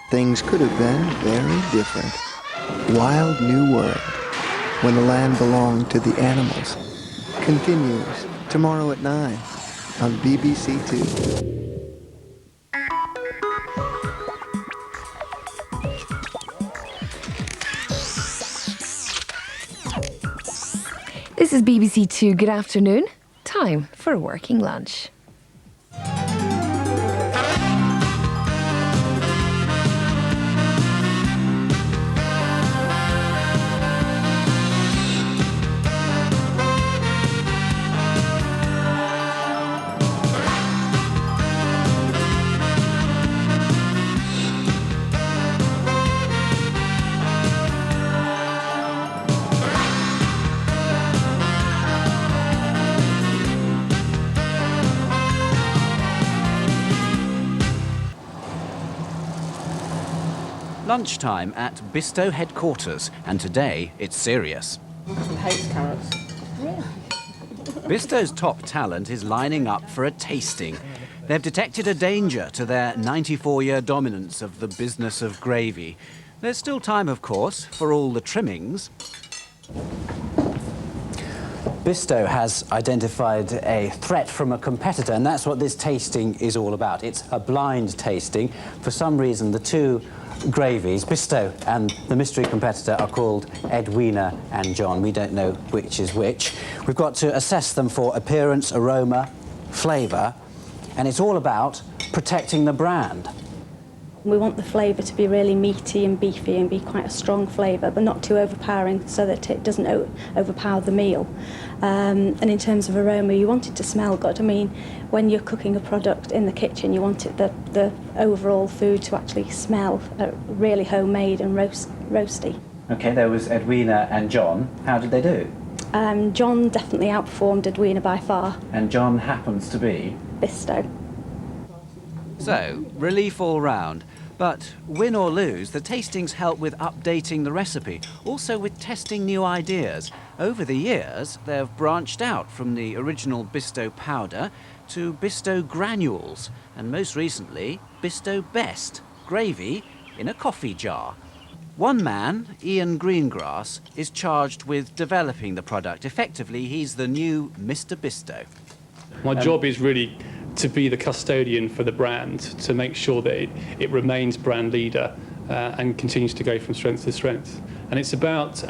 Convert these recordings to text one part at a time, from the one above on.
Things could have been very different. Wild New World, when the land belonged to the animals, continues tomorrow at 9 on BBC Two. This is BBC Two. Good afternoon. Time for a working lunch. Lunchtime at Bisto headquarters, and today it's serious. Hates carrots. Bisto's top talent is lining up for a tasting. They've detected a danger to their 94-year dominance of the business of gravy. There's still time, of course, for all the trimmings. Bisto has identified a threat from a competitor, and that's what this tasting is all about. It's a blind tasting. For some reason, the two gravies, Bisto and the mystery competitor, are called Edwina and John. We don't know which is which. We've got to assess them for appearance, aroma, flavour, and it's all about protecting the brand. We want the flavour to be really meaty and beefy and be quite a strong flavour, but not too overpowering so that it doesn't overpower the meal. And in terms of aroma, you want it to smell good. I mean, when you're cooking a product in the kitchen, you want it, the overall food to actually smell really homemade and roasty. OK, there was Edwina and John. How did they do? John definitely outperformed Edwina by far. And John happens to be? Bisto. So, relief all round. But win or lose, the tastings help with updating the recipe, also with testing new ideas. Over the years, they've branched out from the original Bisto powder to Bisto granules, and most recently, Bisto Best, gravy in a coffee jar. One man, Ian Greengrass, is charged with developing the product. Effectively, he's the new Mr. Bisto. My job is really to be the custodian for the brand, to make sure that it remains brand leader and continues to go from strength to strength. And it's about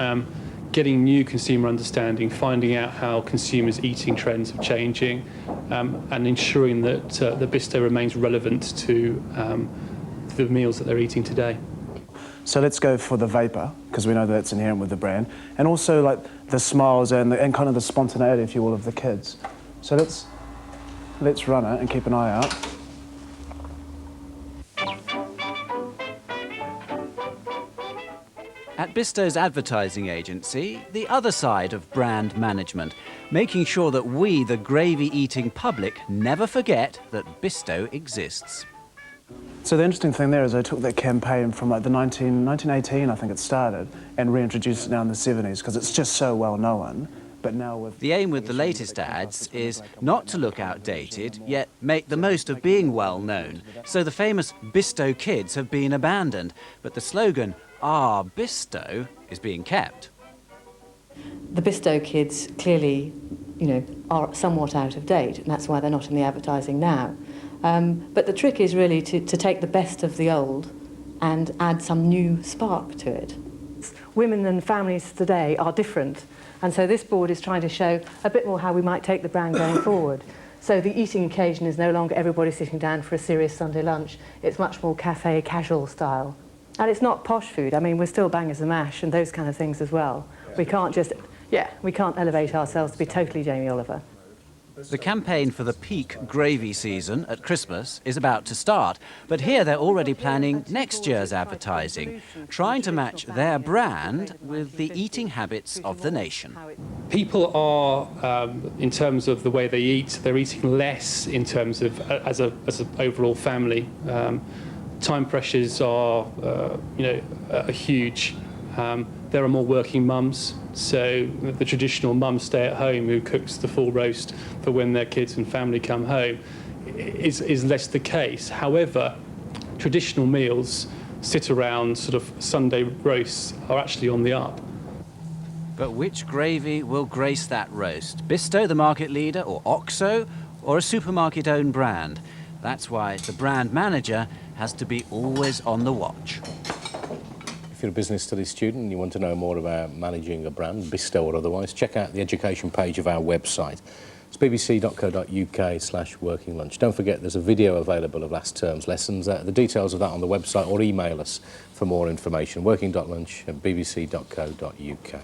getting new consumer understanding, finding out how consumers' eating trends are changing, and ensuring that the Bisto remains relevant to the meals that they're eating today. So let's go for the vapour, because we know that's inherent with the brand, and also like the smiles and kind of the spontaneity, if you will, of the kids. So let's run it and keep an eye out. At Bisto's advertising agency, the other side of brand management, making sure that we, the gravy-eating public, never forget that Bisto exists. So the interesting thing there is I took that campaign from like the 1918, I think it started, and reintroduced it now in the 70s, because it's just so well known. But now with the aim with the latest ads is not to look outdated, yet make the most of being well known. So the famous Bisto kids have been abandoned, but the slogan, "Ah, Bisto," is being kept. The Bisto kids clearly, are somewhat out of date, and that's why they're not in the advertising now. But the trick is really to take the best of the old and add some new spark to it. Women and families today are different, and so this board is trying to show a bit more how we might take the brand going forward. So the eating occasion is no longer everybody sitting down for a serious Sunday lunch. It's much more cafe casual style. And it's not posh food. I mean, we're still bangers and mash and those kind of things as well. We can't elevate ourselves to be totally Jamie Oliver. The campaign for the peak gravy season at Christmas is about to start, but here they're already planning next year's advertising, trying to match their brand with the eating habits of the nation. People are, in terms of the way they eat, they're eating less in terms of as an overall family. Time pressures are, a huge There are more working mums, so the traditional mum stay at home who cooks the full roast for when their kids and family come home is less the case. However, traditional meals sit around sort of Sunday roasts are actually on the up. But which gravy will grace that roast? Bisto, the market leader, or OXO, or a supermarket-owned brand? That's why the brand manager has to be always on the watch. If you're a business studies student and you want to know more about managing a brand, Bisto or otherwise, check out the education page of our website. It's bbc.co.uk/working lunch. Don't forget there's a video available of last term's lessons. The details of that on the website, or email us for more information. Working.lunch@bbc.co.uk.